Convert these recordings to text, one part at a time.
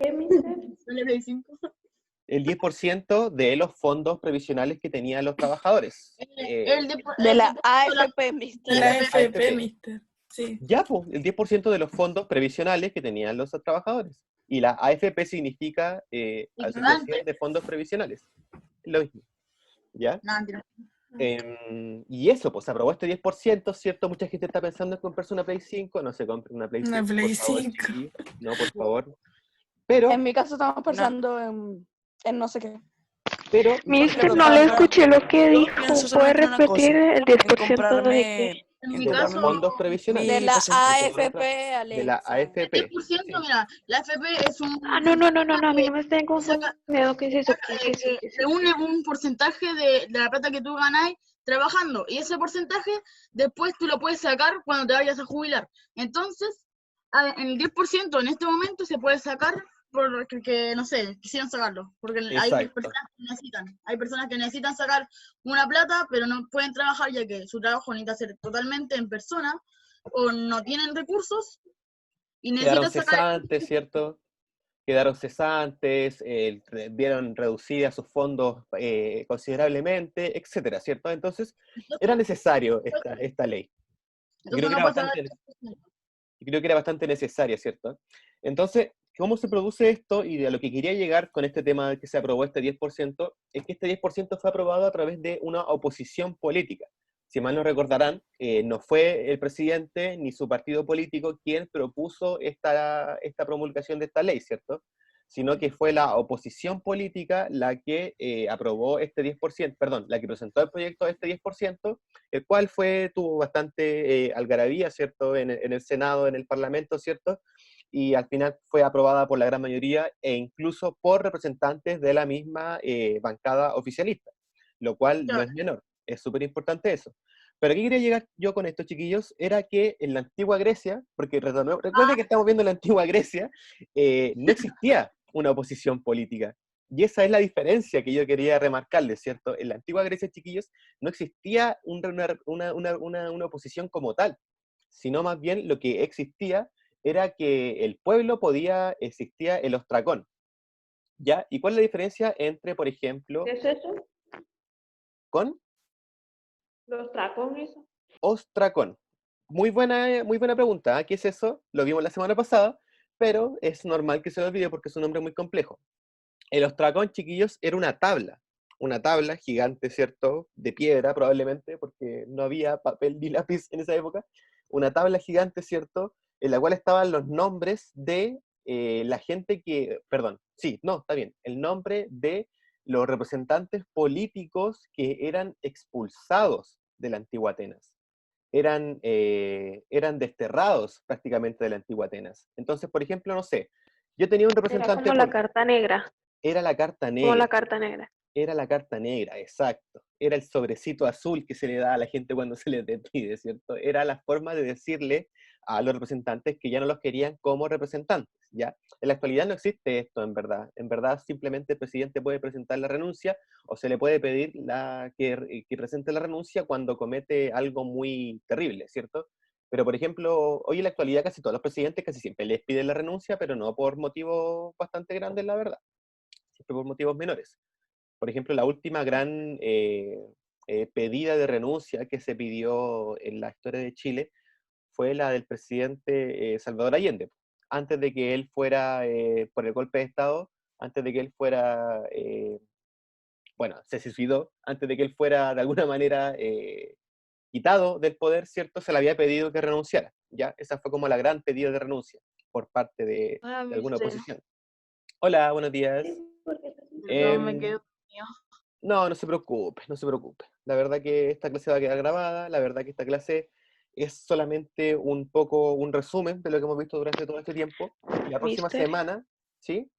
¿Qué, mister? ¿Sale Play 5? El 10% de los fondos previsionales que tenían los trabajadores. De la AFP, mister. De la AFP. AFP, mister. Sí. Ya, pues, el 10% de los fondos previsionales que tenían los trabajadores. Y la AFP significa Asociación de Fondos Previsionales. Es lo mismo. ¿Ya? No, mentira. Y eso, pues, se aprobó este 10%, ¿cierto? Mucha gente está pensando en comprarse una Play 5. No se compren una Play 5, Una Play por favor, 5. chiquillos. No, por favor. Pero, En mi caso estamos pensando en no sé qué. pero Mister, no le escuché lo que dijo. pienso ¿Puede solamente una repetir cosa, el 10% de comprarme- qué? En en mi de los caso, fondos previsionales. De la Sí, AFP, de Alexa. la AFP. 10%, mira, la AFP es un... Ah, no, a mí no me estén confundiendo. ¿Qué es eso? ¿Qué es eso? ¿Qué es Se eso? une un porcentaje de la plata que tú ganás trabajando, y ese porcentaje después tú lo puedes sacar cuando te vayas a jubilar. Entonces, en el 10% en este momento se puede sacar porque, no sé, quisieron sacarlo, porque hay Exacto. personas que necesitan. Hay personas que necesitan sacar una plata, pero no pueden trabajar ya que su trabajo necesita ser totalmente en persona, o no tienen recursos, y Quedaron necesitan sacar... cesantes, ¿cierto? Quedaron cesantes, vieron reducidas sus fondos considerablemente, etcétera, ¿cierto? Entonces, era necesario esta ley. Y creo Entonces que no era puedes sacar... bastante necesaria, ¿cierto? Entonces, ¿cómo se produce esto? Y a lo que quería llegar con este tema de que se aprobó este 10%, es que este 10% fue aprobado a través de una oposición política. Si mal no recordarán, no fue el presidente ni su partido político quien propuso esta promulgación de esta ley, ¿cierto? Sino que fue la oposición política la que aprobó este 10%, perdón, la que presentó el proyecto de este 10%, el cual tuvo bastante algarabía, ¿cierto? En el Senado, en el Parlamento, ¿cierto? Y al final fue aprobada por la gran mayoría e incluso por representantes de la misma bancada oficialista, lo cual no es menor, es súper importante eso. Pero ¿qué quería llegar yo con esto, chiquillos? Era que en la antigua Grecia, porque recuerden que estamos viendo la antigua Grecia, no existía una oposición política. Y esa es la diferencia que yo quería remarcarles, ¿cierto? En la antigua Grecia, chiquillos, no existía una oposición como tal, sino más bien lo que existía era que el pueblo existía el ostracón, ¿ya? ¿Y cuál es la diferencia entre, por ejemplo, ¿Qué es eso? con ¿Los tacones? ostracón? Muy buena pregunta, ¿eh? ¿Qué es eso? Lo vimos la semana pasada, pero es normal que se lo olvide porque es un nombre muy complejo. El ostracón, chiquillos, era una tabla gigante, ¿cierto? De piedra probablemente, porque no había papel ni lápiz en esa época. Una tabla gigante, ¿cierto? En la cual estaban los nombres de la gente perdón, sí, no, está bien, el nombre de los representantes políticos que eran expulsados de la antigua Atenas. Eran desterrados prácticamente de la antigua Atenas. Entonces, por ejemplo, no sé, yo tenía un Era representante como la carta negra. era la carta Como la negra, carta negra. era la carta negra, exacto. Era el sobrecito azul que se le da a la gente cuando se les despide, ¿cierto? Era la forma de decirle a los representantes que ya no los querían como representantes, ¿ya? En la actualidad no existe esto, en verdad. En verdad, simplemente el presidente puede presentar la renuncia o se le puede pedir que presente la renuncia cuando comete algo muy terrible, ¿cierto? Pero, por ejemplo, hoy en la actualidad casi todos los presidentes casi siempre les piden la renuncia, pero no por motivos bastante grandes, la verdad. Siempre por motivos menores. Por ejemplo, la última gran pedida de renuncia que se pidió en la historia de Chile fue la del presidente Salvador Allende. Antes de que él fuera, por el golpe de Estado, antes de que él fuera, bueno, se suicidó, antes de que él fuera de alguna manera quitado del poder, ¿cierto? Se le había pedido que renunciara, ¿ya? Esa fue como la gran pedida de renuncia por parte de alguna oposición. Hola, buenos días. Perdón, me quedo... No, no se preocupe, no se preocupe. La verdad que esta clase va a quedar grabada, la verdad que esta clase es solamente un poco un resumen de lo que hemos visto durante todo este tiempo. Y la próxima Mister, semana, ¿sí?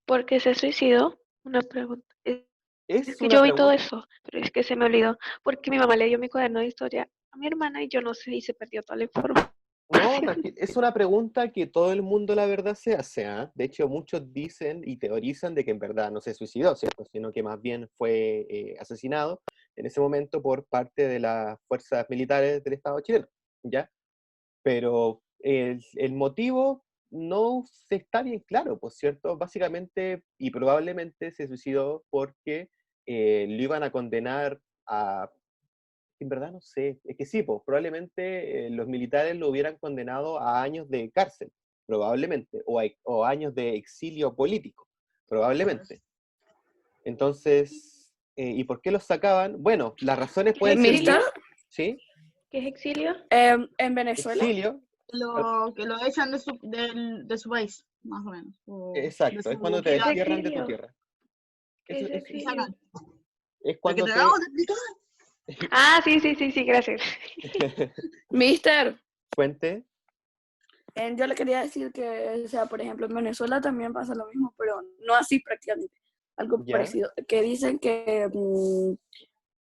¿por qué se suicidó? Una pregunta. Es Es que una yo vi todo pregunta. eso, pero es que se me olvidó. Porque mi mamá le dio mi cuaderno de historia a mi hermana y yo no sé, y se perdió toda la información. No, es una pregunta que todo el mundo, la verdad, se hace, ¿ah? De hecho, muchos dicen y teorizan de que en verdad no se suicidó, ¿cierto? Sino que más bien fue asesinado en ese momento por parte de las fuerzas militares del Estado chileno, ¿ya? Pero el motivo no se está bien claro, pues, ¿cierto? Básicamente y probablemente se suicidó porque lo iban a condenar a... En verdad no sé, es que sí, pues probablemente los militares lo hubieran condenado a años de cárcel, probablemente, o años de exilio político, probablemente. Entonces, ¿y por qué los sacaban? Bueno, las razones ¿Qué pueden ser... ¿Mister? ¿Sí? ¿Qué es exilio? En Venezuela, Exilio, Que lo echan de su país, más o menos. O de exacto, es cuando su te ¿Qué es ciudad. destierran de tu exilio? tierra. ¿Qué Eso, es eso Y exilio? sacan. es Pero que cuando te te... acabamos de explicar. Ah, sí, gracias. Mister, Cuente. yo le quería decir que, o sea, por ejemplo, en Venezuela también pasa lo mismo, pero no así prácticamente, algo Ya, parecido, que dicen que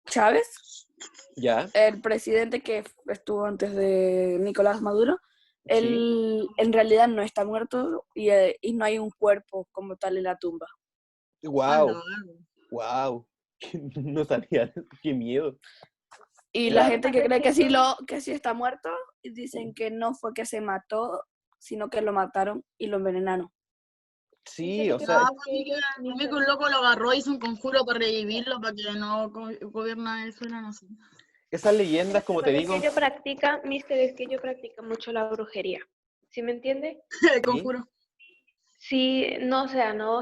Chávez, ya, el presidente que estuvo antes de Nicolás Maduro, sí. él en realidad no está muerto y no hay un cuerpo como tal en la tumba. Anda, Wow, wow. No sabía, qué miedo. Y la Lo Claro. que gente que pasa es cree que eso, que sí está muerto, dicen que no fue que se mató, sino que lo mataron y lo envenenaron. es que Sí, lo o que sea, Ah, pasa es para mí que, que Mister, un loco lo agarró, hizo un conjuro para revivirlo, para que no gobierna Venezuela, no sé. esas es que lo leyendas, que como te pasa es que digo, ellos practican, Mister, es que ellos practican mucho la brujería. ¿Sí me entiende? El sí, conjuro. Sí, no, o sea, no,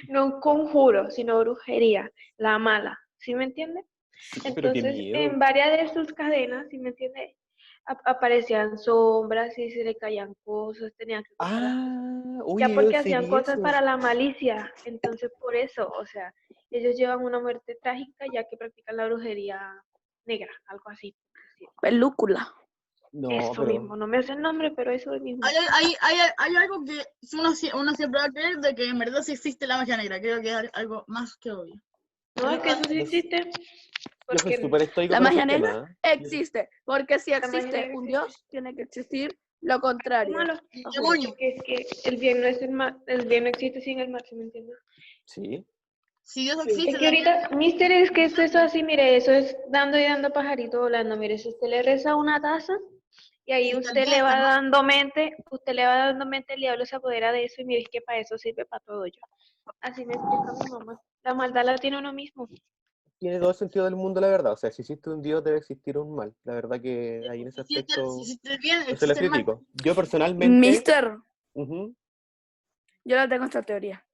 no un conjuro, sino brujería, la mala. ¿Sí me entiende? sí, pero qué Entonces, en miedo. varias de sus cadenas, ¿sí me entiende? Aparecían sombras y se le caían cosas, tenían que cortar las cosas. Ah, Ya uy, yo porque sí hacían vi cosas eso. para la malicia, entonces por eso, o sea, ellos llevan una muerte trágica ya que practican la brujería negra, algo así. Sí. Película. No, Eso pero mismo, no me hace el nombre, pero eso mismo. Hay algo que uno siempre va a creer de que en verdad sí existe la magia negra. Creo que es algo más que obvio. No, es que eso sí yo, existe, yo soy porque súper estoico La con magia esos negra temas. existe, porque si la magia existe negra un existe. Dios, tiene que existir lo Algo contrario, malo, lo juro. Demonio. porque es que el bien no es el mal, el bien no existe sin el mal, ¿sí me entiendes? Sí. Si Dios Es existe que también. ahorita, Mister, es que esto es así, mire, eso es dando y dando pajarito volando. Mire, si usted le reza una taza y ahí Está el bien, está el mal. usted le va dando mente, el diablo se apodera de eso y mire es que para eso sirve para todo yo. Así me explica mi mamá. La maldad la tiene uno mismo. Tiene todo el sentido del mundo, la verdad. O sea, si existe un Dios, debe existir un mal. La verdad que ahí en ese Si aspecto existe el bien, no se lo existe el mal. critico. Yo personalmente, Mister, ujú, yo la tengo esta teoría.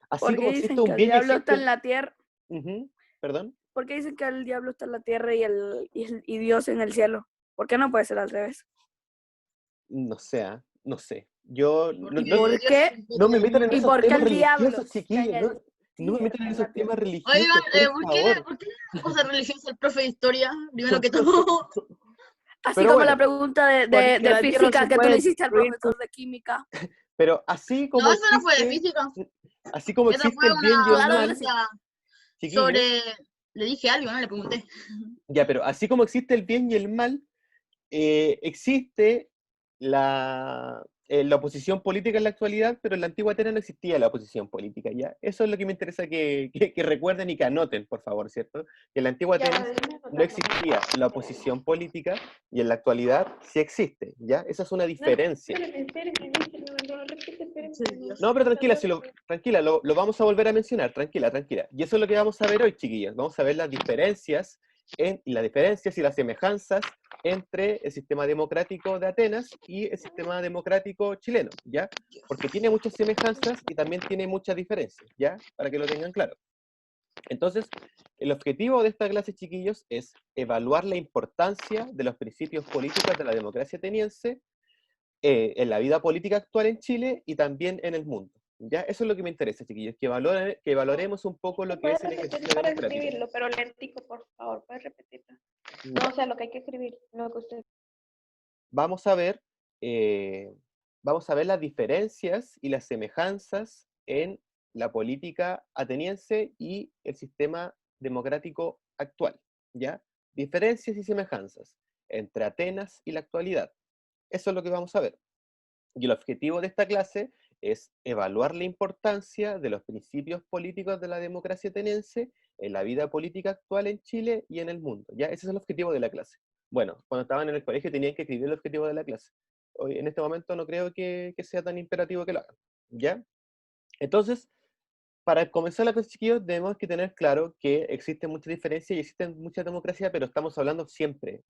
así como Porque existe dicen que un el bien y diablo está existe... en la tierra. Ujú, ¿perdón? Porque dicen que el diablo está en la tierra y Dios en el cielo. ¿Por qué no puede ser al revés? No sé, no sé. Yo Porque ¿Y por Dios qué? no me metan en ¿Y esos por qué temas el diablo religiosos, está chiquillos. No, no me metan en en la esos temas tierra? Oigan, religiosos, por favor. ¿por qué le vamos a religiosa al profe de historia? Primero que todo. Así Pero como la bueno, pregunta Porque de la Tierra física se que tú le puede hiciste al destruir con... profesor de química. pero así No, como eso no fue de existe, física. así como Esa existe fue el bien y el Claro que mal, sí. pregunta chiquillos, sobre... Le dije algo, ¿no? Le pregunté. ya, pero así como existe el bien y el mal, existe la oposición política en la actualidad, pero en la antigua Atenas no existía la oposición política, ¿ya? Eso es lo que me interesa que recuerden y que anoten, por favor, ¿cierto? Que en la antigua Ya, Atenas déjeme no anotarlo. existía la oposición política y en la actualidad sí existe, ¿ya? Esa es una No, diferencia. espéreme, Mister, no lo repite, espéreme, Sí, no, Dios. No, pero tranquila, anotarlo bien. tranquila, lo vamos a volver a mencionar, tranquila, tranquila. Y eso es lo que vamos a ver hoy, chiquillos. Vamos a ver las diferencias y las semejanzas entre el sistema democrático de Atenas y el sistema democrático chileno, ¿ya? Porque tiene muchas semejanzas y también tiene muchas diferencias, ¿ya? Para que lo tengan claro. Entonces, el objetivo de esta clase, chiquillos, es evaluar la importancia de los principios políticos de la democracia ateniense en la vida política actual en Chile y también en el mundo. ¿Ya? Eso es lo que me interesa, chiquillos, que valoremos un poco lo Usted que puede es el repetir ejercicio para democrático. escribirlo, pero lentico, por favor, puede repetirlo. No, Ya. o sea, lo que hay que escribir, no que usted. Vamos a ver, eh, vamos a ver las diferencias y las semejanzas en la política ateniense y el sistema democrático actual. ¿Ya? Diferencias y semejanzas entre Atenas y la actualidad. Eso es lo que vamos a ver. Y el objetivo de esta clase es evaluar la importancia de los principios políticos de la democracia ateniense en la vida política actual en Chile y en el mundo. ¿Ya? Ese es el objetivo de la clase. Bueno, cuando estaban en el colegio tenían que escribir el objetivo de la clase. hoy, en este momento no creo que sea tan imperativo que lo hagan, ¿ya? Entonces, para comenzar la clase, chiquillos, debemos que tener claro que existen muchas diferencias y existen muchas democracias, pero estamos hablando siempre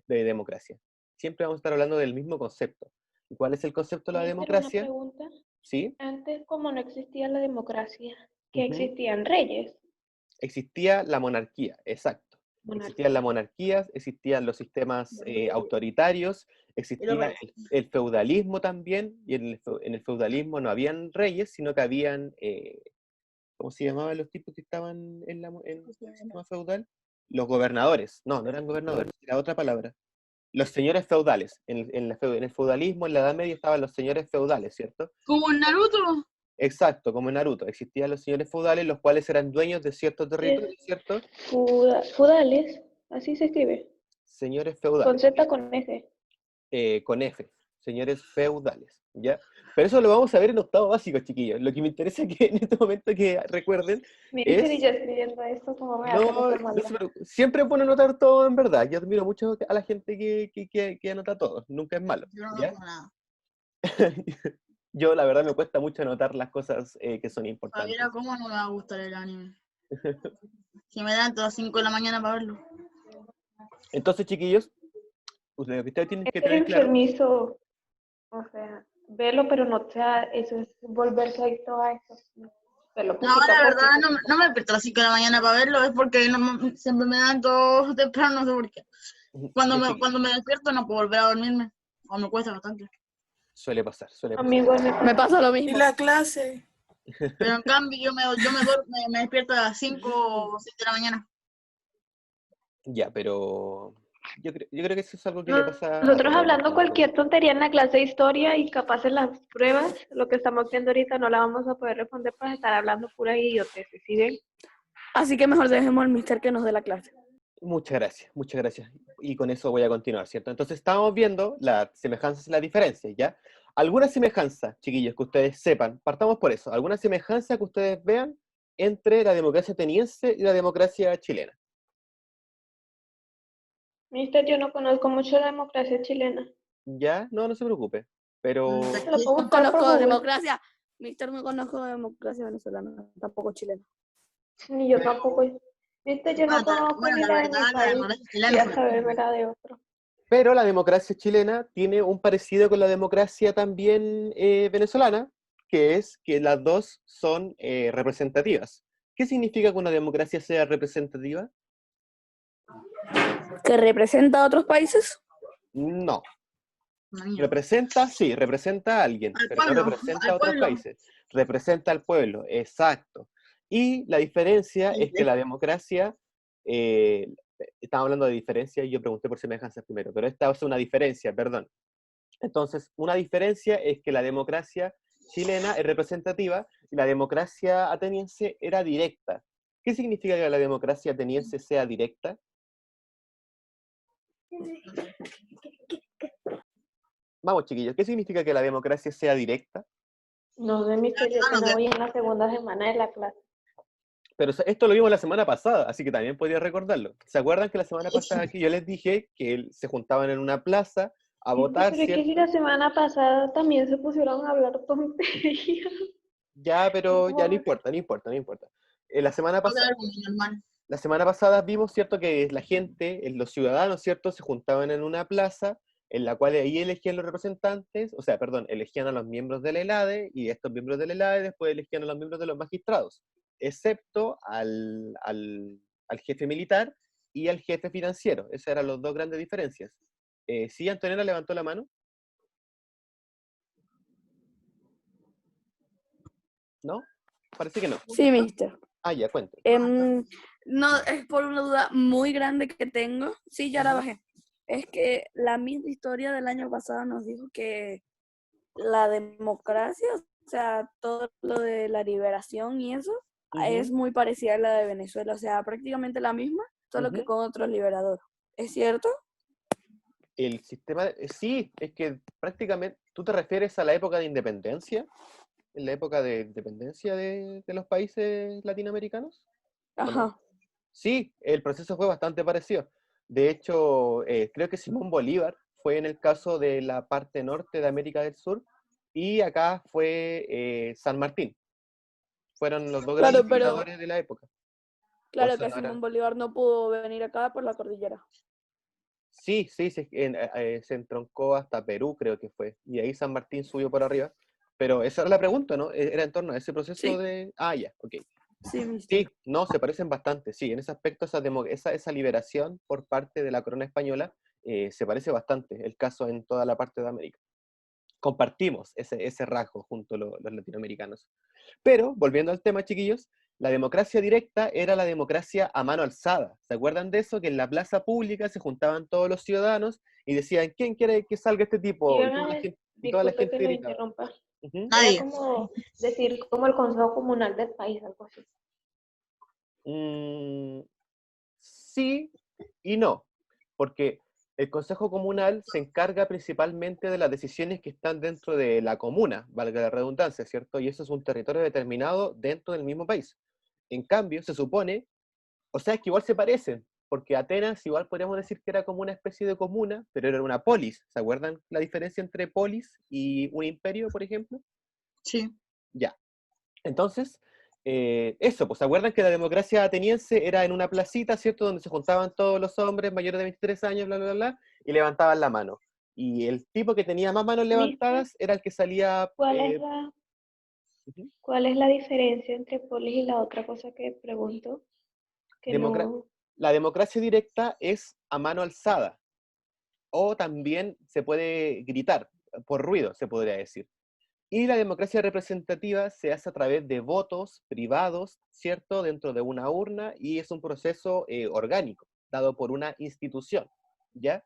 de democracia. Siempre vamos a estar hablando del mismo concepto. ¿Y cuál es el concepto de la Mister, una democracia? pregunta. ¿Sí? Antes, como no existía la democracia, que Ujú. existían reyes, Existía la monarquía, exacto. Existían las monarquías. monarquías, existían los sistemas autoritarios, Y existía luego, el feudalismo también, y en el feudalismo no habían reyes, sino que habían, ¿cómo se llamaban los tipos que estaban en el sistema feudal? Los gobernadores. No, no eran gobernadores, era otra palabra. Los señores feudales. En el feudalismo, en la Edad Media, estaban los señores feudales, ¿cierto? como en Naruto. Exacto, como en Naruto. Existían los señores feudales, los cuales eran dueños de cierto territorio, ¿cierto? Feudales, así se escribe. Señores Con feudales, Z, con S. con F. Señores feudales, ¿ya? Pero eso lo vamos a ver en octavo básico, chiquillos. Lo que me interesa que en este momento que recuerden Mister, y es... yo escribiendo esto, ¿cómo me hace No, súper mal? siempre es bueno anotar todo en verdad. Yo admiro mucho a la gente que anota todo. Nunca es malo, Yo no ¿ya? hago nada. Yo, la verdad, me cuesta mucho anotar las cosas que son importantes. Javiera, ¿cómo no me va a gustar el anime? Si me dan todas las 5 de la mañana para verlo. Entonces, chiquillos, lo que ustedes tienen que Es tener claro... enfermizo, o sea, verlo, pero no, o sea, eso es volverse adicto a eso. Verlo No, poquito la a verdad, poquito. no me despierto a las 5 de la mañana para verlo, es porque siempre me dan todo temprano, no sé por qué. Ya, chiquillos, Cuando me despierto no puedo volver a dormirme, o me cuesta bastante. suele pasar, suele A pasar. mí igual Me pasa lo ¿Y mismo. la clase? Pero en cambio me despierto a las 5 o 6 de la mañana. Ya, pero yo creo que eso es algo que le pasa a Nosotros todos en hablando algún momento. cualquier tontería en la clase de historia y capaz en las pruebas, lo que estamos viendo ahorita no la vamos a poder responder para estar hablando pura idioteces, ¿sí ven? Así que mejor dejemos al mister que nos dé la clase. Muchas gracias, muchas gracias. Y con eso voy a continuar, ¿cierto? Entonces estamos viendo las semejanzas y las diferencias, ¿ya? ¿Alguna semejanza, chiquillos, que ustedes sepan? Partamos por eso. ¿Alguna semejanza que ustedes vean entre la democracia ateniense y la democracia chilena? Mister, yo no conozco mucho la democracia chilena. ¿Ya? No, no se preocupe. Pero Se lo puedo No buscar por conozco Google. democracia. Mister, no conozco democracia venezolana, tampoco chilena. Ni yo tampoco. Mister, yo no conozco ni La la de mi verdad, la país. democracia Voy chilena a es saber una la de otro. Pero la democracia chilena tiene un parecido con la democracia también venezolana, que es que las dos son representativas. ¿Qué significa que una democracia sea representativa? ¿Que representa a otros países? No. una mierda. Representa, sí, representa a alguien, Al pero no pueblo, representa al a otros pueblo. países. Representa al pueblo, exacto. Y la diferencia es que la democracia, estamos hablando de diferencia y yo pregunté por semejanzas primero, pero esta es una diferencia, perdón. Entonces, una diferencia es que la democracia chilena es representativa y la democracia ateniense era directa. ¿Qué significa que la democracia ateniense sea directa? Vamos, chiquillos, ¿qué significa que la democracia sea directa? No sé, Mister, yo Ah, no apenas sé. voy en la segunda semana de la clase. Pero esto lo vimos la semana pasada, así que también podría recordarlo. ¿Se acuerdan que la semana pasada que yo les dije que se juntaban en una plaza a votar, Pero es que si ¿cierto? la semana pasada también se pusieron a hablar tonterías. Ya, pero ya no No, importa, no importa, no importa. La semana Puedo pasada... ver como normal. La semana pasada vimos, ¿cierto?, que la gente, los ciudadanos, ¿cierto?, se juntaban en una plaza en la cual ahí elegían los representantes, o sea, perdón, elegían a los miembros del ELADE y estos miembros del ELADE después elegían a los miembros de los magistrados, excepto al jefe militar y al jefe financiero. Esas eran las dos grandes diferencias. ¿Sí, Antonella levantó la mano? ¿No? Parece que no. Sí, mister. Ah, ya, cuéntame. No, es por una duda muy grande que tengo. Sí, ya la bajé. Es que la misma historia del año pasado nos dijo que la democracia, o sea, todo lo de la liberación y eso, es muy parecida a la de Venezuela. O sea, prácticamente la misma, solo que con otro liberador. ¿Es cierto? El sistema, sí, es que prácticamente, ¿tú te refieres a la época de independencia? ¿En la época de independencia de los países latinoamericanos? ¿O no? Ajá. Sí, el proceso fue bastante parecido. De hecho, creo que Simón Bolívar fue en el caso de la parte norte de América del Sur, y acá fue San Martín. Fueron los dos Claro, grandes pero dictadores de la época. claro O que Sonora. Simón Bolívar no pudo venir acá por la cordillera. Sí, se entroncó hasta Perú, creo que fue, y ahí San Martín subió por arriba. Pero esa era la pregunta, ¿no? Era en torno a ese proceso Sí. de... Ah, ya, ok. Sí, Sí, no, se parecen bastante, sí, en ese aspecto esa liberación por parte de la corona española se parece bastante, el caso en toda la parte de América. Compartimos ese rasgo junto a los latinoamericanos. Pero, volviendo al tema, chiquillos, la democracia directa era la democracia a mano alzada. ¿Se acuerdan de eso? Que en la plaza pública se juntaban todos los ciudadanos y decían, ¿quién quiere que salga este tipo? Y toda la Disculpe que gente lo gritaba. interrumpa. Ujú. Era Nadie. como decir como el Consejo Comunal del país, algo así. Mm, sí y no, porque el Consejo Comunal se encarga principalmente de las decisiones que están dentro de la comuna, valga la redundancia, ¿cierto? Y eso es un territorio determinado dentro del mismo país. En cambio, se supone, o sea, es que igual se parecen, porque Atenas igual podríamos decir que era como una especie de comuna, pero era una polis. ¿Se acuerdan la diferencia entre polis y un imperio, por ejemplo? Sí. Ya. Entonces, eso, pues, ¿se acuerdan que la democracia ateniense era en una placita, ¿cierto? Donde se juntaban todos los hombres mayores de 23 años, bla, bla, bla, y levantaban la mano. Y el tipo que tenía más manos Mister, levantadas era el que salía... Ujú. ¿cuál es la diferencia entre polis y la otra cosa que pregunto? Que Democra- no. la democracia directa es a mano alzada, o también se puede gritar, por ruido, se podría decir. Y la democracia representativa se hace a través de votos privados, ¿cierto? Dentro de una urna, y es un proceso orgánico, dado por una institución, ¿ya?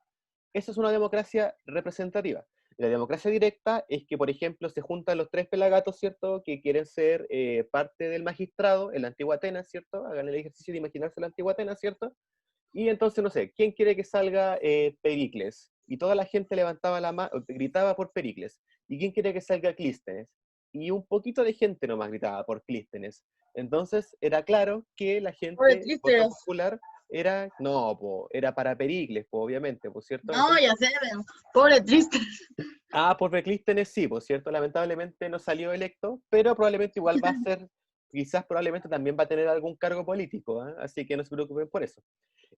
Eso es una democracia representativa. La democracia directa es que, por ejemplo, se juntan los tres pelagatos, ¿cierto? Que quieren ser parte del magistrado en la antigua Atenas, ¿cierto? Hagan el ejercicio de imaginarse la antigua Atenas, ¿cierto? Y entonces, no sé, ¿quién quiere que salga Pericles? Y toda la gente levantaba la mano, gritaba por Pericles. ¿Y quién quiere que salga Clístenes? Y un poquito de gente nomás gritaba por Clístenes. Entonces, era claro que la Pobre gente, voto Tristes. popular, era para Pericles, po, obviamente, por cierto. No, Entonces, ya sé, pero pobre Tristes. por Clístenes sí, por cierto, lamentablemente no salió electo, pero probablemente igual va a ser, quizás probablemente también va a tener algún cargo político, ¿ah? Así que no se preocupen por eso.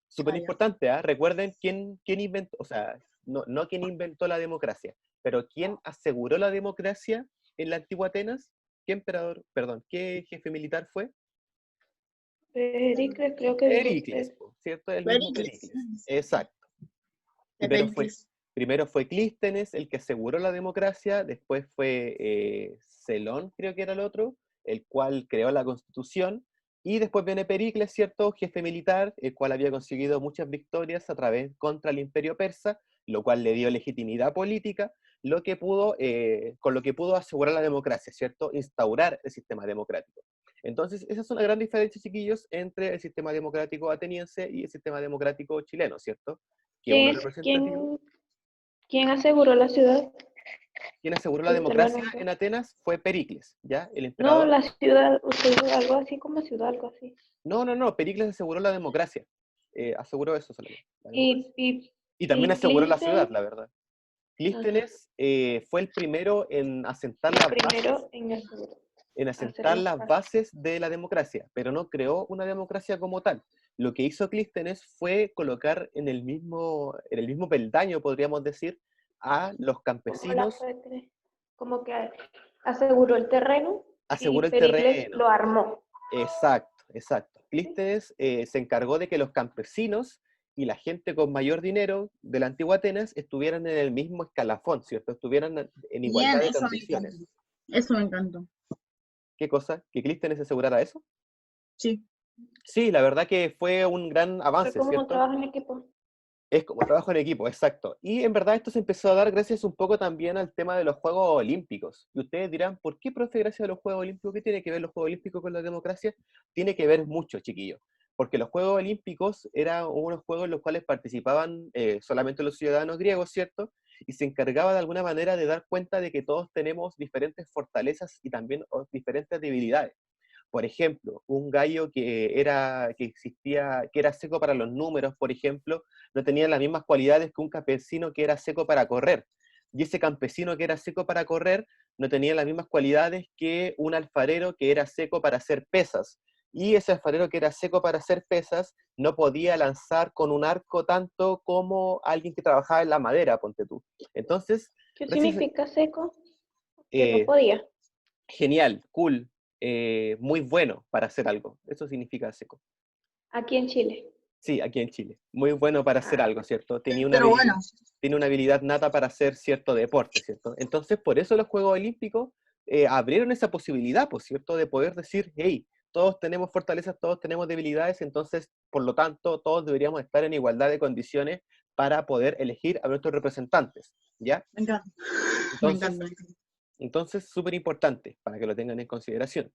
Súper Ah, ya. importante, ¿ah? Recuerden quién inventó, o sea, no quién inventó la democracia, pero quién aseguró la democracia en la antigua Atenas. ¿Qué emperador, perdón, qué jefe militar fue? Pericles, creo que dijo Pericles, usted. po, ¿cierto? El mismo Pericles. Pericles. Exacto. De Primero fue, Pericles. primero fue Clístenes el que aseguró la democracia, después fue Celón, creo que era el otro, el cual creó la constitución, y después viene Pericles, ¿cierto? Jefe militar, el cual había conseguido muchas victorias a través contra el imperio persa, lo cual le dio legitimidad política, con lo que pudo asegurar la democracia, ¿cierto? Instaurar el sistema democrático. Entonces, esa es una gran diferencia, chiquillos, entre el sistema democrático ateniense y el sistema democrático chileno, ¿cierto? Que uno ¿Quién es es, representativo. quién aseguró la ciudad? Quien aseguró la Que usted lo democracia nombró. en Atenas fue Pericles, ¿ya? El No, emperador. la ciudad, usted dijo algo así como ciudad, algo así. No, Pericles aseguró la democracia. Aseguró eso solamente, la democracia. Y, y, Y también y aseguró la ciudad, Clístenes, la verdad. ajá, Clístenes fue el primero en asentar el las bases, primero en hacer asentar las las paces. bases de la democracia, pero no creó una democracia como tal. Lo que hizo Clístenes fue colocar en el mismo peldaño, podríamos decir, a los Como la campesinos. Petre, como que aseguró el terreno Aseguró y el Pericles terreno. lo armó. Exacto, exacto. ¿Sí? Clístenes se encargó de que los campesinos y la gente con mayor dinero de la antigua Atenas estuvieran en el mismo escalafón, ¿cierto? Estuvieran en Bien, igualdad de eso me encantó. condiciones. Eso me encantó. ¿Qué cosa? ¿Que Clístenes asegurara eso? Sí. Sí, la verdad que fue un gran Fue avance, como un ¿cierto? trabajo en equipo. Es como trabajo en equipo, exacto. Y en verdad esto se empezó a dar gracias un poco también al tema de los Juegos Olímpicos. Y ustedes dirán, ¿por qué, profe, gracias a los Juegos Olímpicos? ¿Qué tiene que ver los Juegos Olímpicos con la democracia? Tiene que ver mucho, chiquillos. Porque los Juegos Olímpicos eran unos juegos en los cuales participaban solamente los ciudadanos griegos, ¿cierto? Y se encargaba de alguna manera de dar cuenta de que todos tenemos diferentes fortalezas y también diferentes debilidades. Por ejemplo, un gallo que existía, que era seco para los números, por ejemplo, no tenía las mismas cualidades que un campesino que era seco para correr. Y ese campesino que era seco para correr no tenía las mismas cualidades que un alfarero que era seco para hacer pesas. Y ese alfarero que era seco para hacer pesas no podía lanzar con un arco tanto como alguien que trabajaba en la madera, ponte tú. Entonces, ¿Qué gracias, significa seco? Que no eh, podía. genial, cool, muy bueno para hacer algo. Eso significa seco. Aquí en Chile. Sí, aquí en Chile. Muy bueno para hacer Ah, algo, ¿cierto? Pero bueno, Tiene una habilidad nata para hacer cierto deporte, ¿cierto? Entonces, por eso los Juegos Olímpicos abrieron esa posibilidad, pues, ¿cierto? De poder decir, hey, todos tenemos fortalezas, todos tenemos debilidades, entonces, por lo tanto, todos deberíamos estar en igualdad de condiciones para poder elegir a nuestros representantes, ¿ya? me encanta, me Entonces, encanta. Me encanta. entonces, súper importante para que lo tengan en consideración,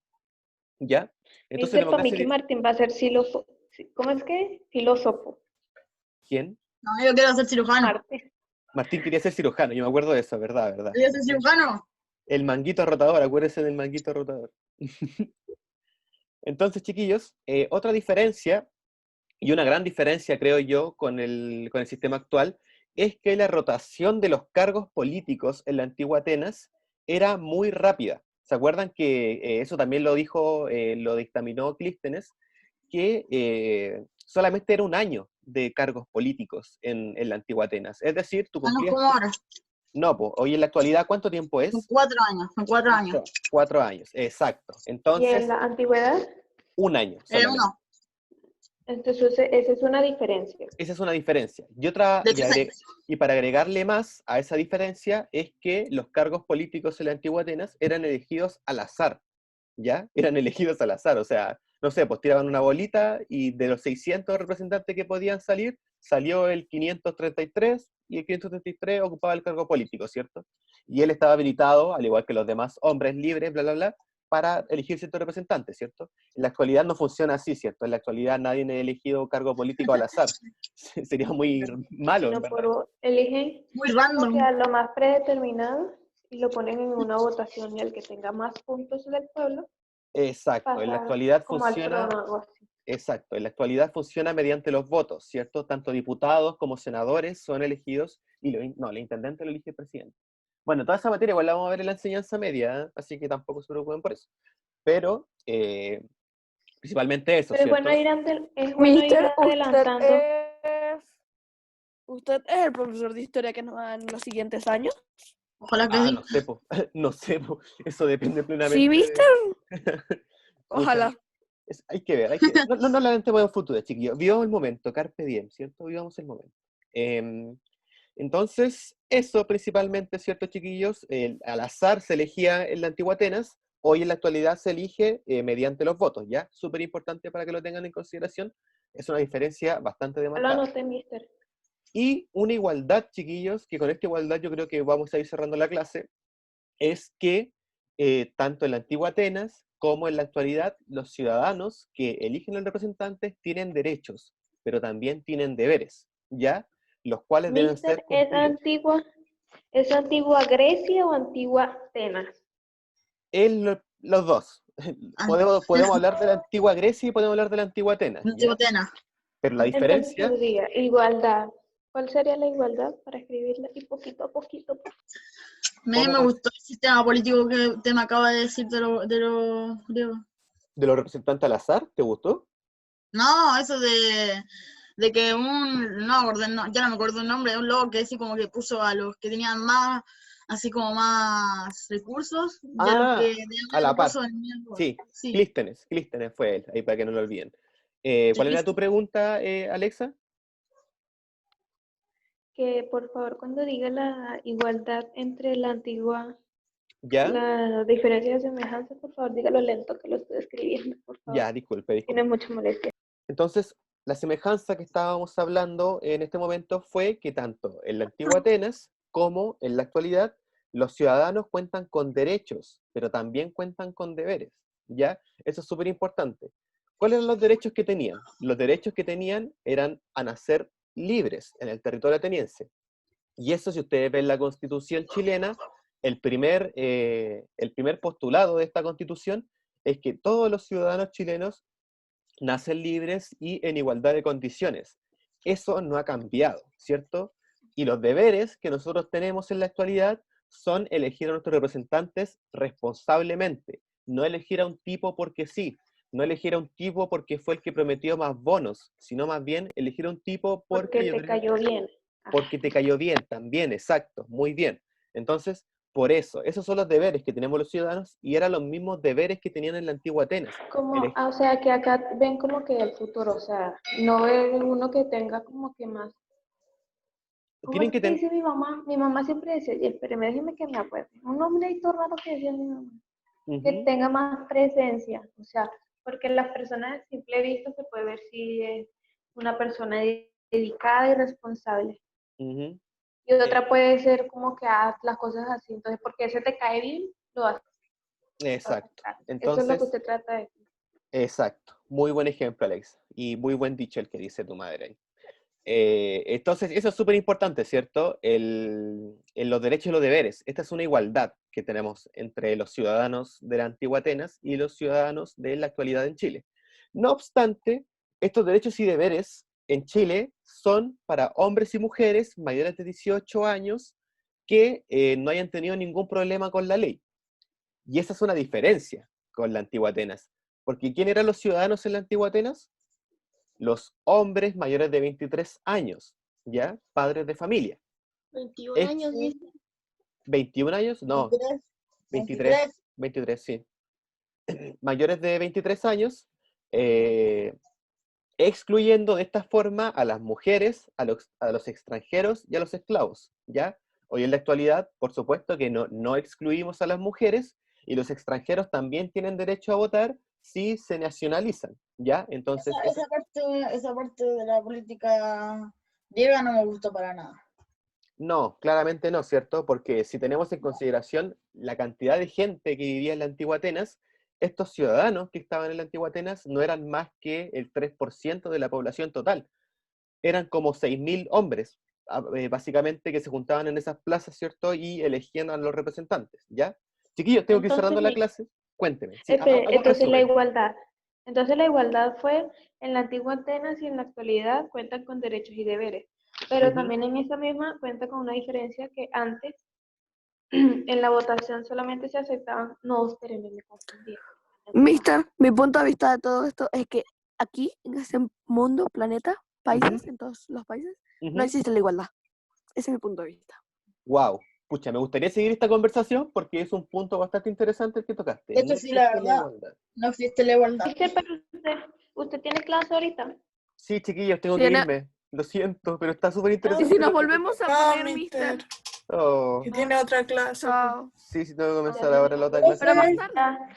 ¿ya? Entonces, Mister, para mí que democracia, Martín va a ser filósofo. ¿Cómo es que? Filósofo. ¿quién? No, yo quiero ser cirujano. Martín. Martín quería ser cirujano, yo me acuerdo de eso, ¿verdad? ¿Verdad? Yo quiero ser cirujano. El manguito rotador, acuérdense del manguito rotador. Entonces, chiquillos, otra diferencia, y una gran diferencia, creo yo, con el sistema actual, es que la rotación de los cargos políticos en la antigua Atenas era muy rápida. ¿Se acuerdan que eso también lo dictaminó Clístenes, que solamente era un año de cargos políticos en la antigua Atenas? Es decir, tú No, no cumplías... como ahora. No, pues, hoy en la actualidad, ¿cuánto tiempo Son es? 4 años, son 4 años. 4 años, exacto. ¿Y en Entonces, la antigüedad? un año solamente. Uno, Entonces, esa es una diferencia. Esa es una diferencia. de 3 años. Y para agregarle más a esa diferencia es que los cargos políticos en la antigua Atenas eran elegidos al azar, ¿ya? Eran elegidos al azar, o sea, no sé, pues tiraban una bolita y de los 600 representantes que podían salir, salió el 533 y el 533 ocupaba el cargo político, ¿cierto? Y él estaba habilitado, al igual que los demás hombres libres, bla, bla, bla, para elegir ciertos representantes, ¿cierto? En la actualidad no funciona así, ¿cierto? En la actualidad nadie ha elegido cargo político al azar. Sería muy malo, en Sino verdad. eligen Muy como que random. a lo más predeterminado y lo ponen en una votación y el que tenga más puntos del pueblo Exacto, en la pasa actualidad como al funciona, trono o algo así. exacto, en la actualidad funciona mediante los votos, ¿cierto? Tanto diputados como senadores son elegidos, y el intendente lo elige el presidente. Bueno, toda esa materia igual la vamos a ver en la enseñanza media, ¿eh? Así que tampoco se preocupen por eso. Pero, principalmente eso, Pero es ¿cierto? bueno es bueno ir Mister, adelantando. ¿Usted es el profesor de historia que nos va en los siguientes años? Ojalá que Ah, sí. no sé, po. No sé, po. Eso depende ¿Sí, plenamente Mister? Pucha, Ojalá. hay que ver, no lamentemos el futuro, chiquillos. Vivamos el momento, carpe diem, ¿cierto? Vivamos el momento. Entonces, eso principalmente, ¿cierto, chiquillos? Al azar se elegía en la antigua Atenas, hoy en la actualidad se elige mediante los votos, ¿ya? Súper importante para que lo tengan en consideración. Es una diferencia bastante Lo demarcada. anoté, mister. Y una igualdad, chiquillos, que con esta igualdad yo creo que vamos a ir cerrando la clase, es que tanto en la antigua Atenas como en la actualidad, los ciudadanos que eligen al representante tienen derechos, pero también tienen deberes, ¿ya? Los cuales deben ser Mister, cumplidos. ¿es antigua Grecia o antigua Atenas? Los dos. Podemos hablar de la antigua Grecia y podemos hablar de la antigua Atenas, No tengo ¿ya? tena. Pero la Entonces diferencia, sería igualdad. ¿Cuál sería la igualdad para escribirla y poquito a poquito? A mí me gustó el sistema político que te me acaba de decir de lo griego. de los representantes al azar, ¿te gustó? No, eso de que ya no me acuerdo el nombre, un loco que así como que puso a los que tenían más, así como más recursos, y a los que tenían A menos la par. recursos en el mismo lugar. Sí, Sí, Clístenes fue él, ahí para que no lo olviden. ¿Cuál era tu pregunta, Alexa? Que por favor cuando diga la igualdad entre la antigua, ¿Ya? la diferencia de semejanza, por favor dígalo lento que lo estoy escribiendo, por favor. Ya, disculpe. Tiene mucha molestia. Entonces, la semejanza que estábamos hablando en este momento fue que tanto en la antigua Atenas como en la actualidad, los ciudadanos cuentan con derechos, pero también cuentan con deberes, ¿ya? Eso es súper importante. ¿Cuáles eran los derechos que tenían? Los derechos que tenían eran a nacer libres en el territorio ateniense. Y eso, si ustedes ven la Constitución chilena, el primer postulado de esta Constitución es que todos los ciudadanos chilenos nacen libres y en igualdad de condiciones. Eso no ha cambiado, ¿cierto? Y los deberes que nosotros tenemos en la actualidad son elegir a nuestros representantes responsablemente, no elegir a un tipo porque sí, no elegir a un tipo porque fue el que prometió más bonos, sino más bien elegir a un tipo porque Porque yo te creo cayó bien. porque te cayó bien también, exacto, muy bien. Entonces, por eso, esos son los deberes que tenemos los ciudadanos y eran los mismos deberes que tenían en la antigua Atenas. Como, o sea, que acá ven como que el futuro, o sea, no ven uno que tenga como que más. ¿Cómo Tienen es que que tener... dice mi mamá? Mi mamá siempre decía, y espéreme, déjeme que me acuerde. Un nombrecito raro que decía mi mamá. Que tenga más presencia, o sea, porque las personas a simple vista se puede ver si es una persona dedicada y responsable. Y otra puede ser como que hagas las cosas así, entonces porque ese te cae bien, lo haces. Exacto. Eso es lo que Entonces, usted trata de decir. exacto. Muy buen ejemplo, Alex. Y muy buen dicho el que dice tu madre ahí. Entonces, eso es súper importante, ¿cierto? En los derechos y los deberes. Esta es una igualdad que tenemos entre los ciudadanos de la antigua Atenas y los ciudadanos de la actualidad en Chile. No obstante, estos derechos y deberes en Chile son para hombres y mujeres mayores de 18 años que no hayan tenido ningún problema con la ley. Y esa es una diferencia con la antigua Atenas. Porque ¿quién eran los ciudadanos en la antigua Atenas? Los hombres mayores de 23 años, ¿ya? Padres de familia. 21 años, Sí. dice. 21 años, no, 23, 23, sí. Mayores de 23 años, excluyendo de esta forma a las mujeres, a los extranjeros y a los esclavos, ¿ya? Hoy en la actualidad, por supuesto que no excluimos a las mujeres y los extranjeros también tienen derecho a votar si se nacionalizan, ¿ya? Entonces, Esa parte de la política griega no me gustó para nada. no, claramente no, ¿cierto? Porque si tenemos en consideración la cantidad de gente que vivía en la antigua Atenas, estos ciudadanos que estaban en la antigua Atenas no eran más que el 3% de la población total. Eran como 6.000 hombres, básicamente, que se juntaban en esas plazas, ¿cierto? Y elegían a los representantes, ¿ya? Chiquillos, tengo que ir cerrando Entonces, la clase. Cuénteme. Sí, espere, haga un entonces la resumen. igualdad. Entonces la igualdad fue en la antigua Atenas y en la actualidad cuentan con derechos y deberes. Pero Ujú. también en esa misma cuenta con una diferencia que antes en la votación solamente se aceptaban, no, espérenme, me confundí. Mister, mi punto de vista de todo esto es que aquí, en este mundo, planeta, países, en todos los países, no existe la igualdad. Ese es mi punto de vista. Wow. Pucha, me gustaría seguir esta conversación porque es un punto bastante interesante el que tocaste. Esto No sí, la existe la verdad, igualdad. no existe la igualdad. Pero usted tiene clase ahorita. Sí, chiquillos, tengo que Tiene- irme. Lo siento, pero está súper Y interesante. si nos lo que volvemos a tocaste. poner, Mister. Oh, Que tiene otra clase. Chao. sí, sí, tengo que Ya comenzar ahora la otra clase. Pero más chiquillos. tarde. Ya.